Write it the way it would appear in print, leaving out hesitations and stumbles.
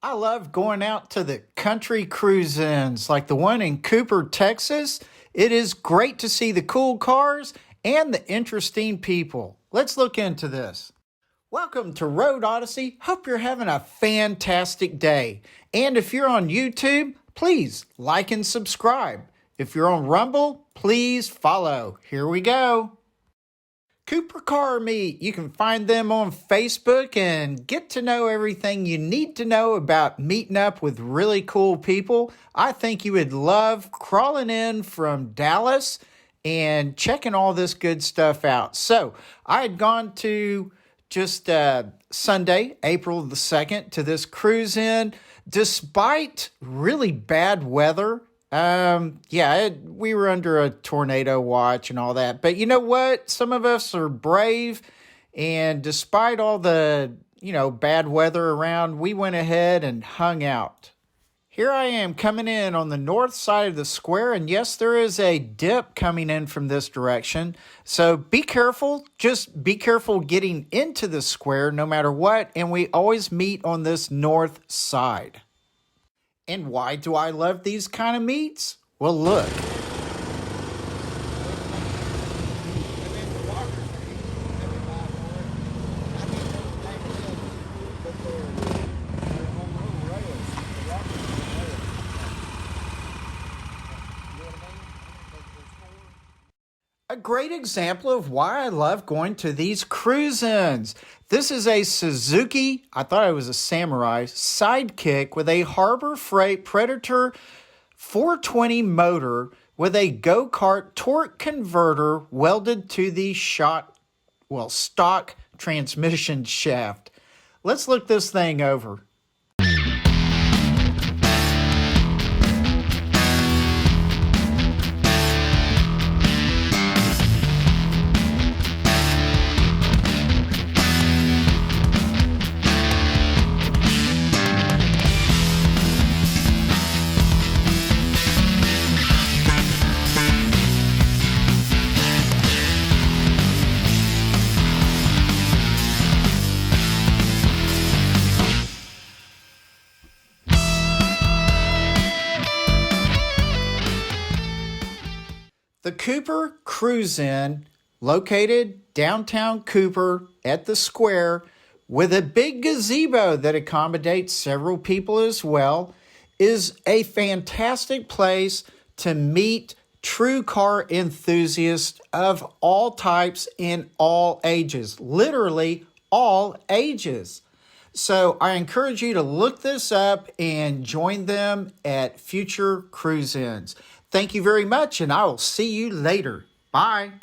I love going out to the country cruise-ins like the one in Cooper, Texas. It is great to see the cool cars and the interesting people. Let's look into this. Welcome to Road Odyssey. Hope you're having a fantastic day. And if you're on YouTube, please like and subscribe. If you're on Rumble, please follow. Here we go. Cooper Car Meet. You can find them on Facebook and get to know everything you need to know about meeting up with really cool people. I think you would love crawling in from Dallas and checking all this good stuff out. So I had gone to just Sunday, April the 2nd, to this cruise in. Despite really bad weather, we were under a tornado watch and all that. But you know what? Some of us are brave. And despite all the, bad weather around, we went ahead and hung out. Here I am coming in on the north side of the square. And yes, there is a dip coming in from this direction. So be careful. Just be careful getting into the square no matter what. And we always meet on this north side. And why do I love these kind of meets? Well, look. A great example of why I love going to these cruise-ins. This is a Suzuki, I thought it was a Samurai, Sidekick with a Harbor Freight Predator 420 motor with a go-kart torque converter welded to the stock transmission shaft. Let's look this thing over. The Cooper Cruise In, located downtown Cooper at the square, with a big gazebo that accommodates several people as well, is a fantastic place to meet true car enthusiasts of all types in all ages, literally all ages. So I encourage you to look this up and join them at future cruise-ins. Thank you very much, and I will see you later. Bye.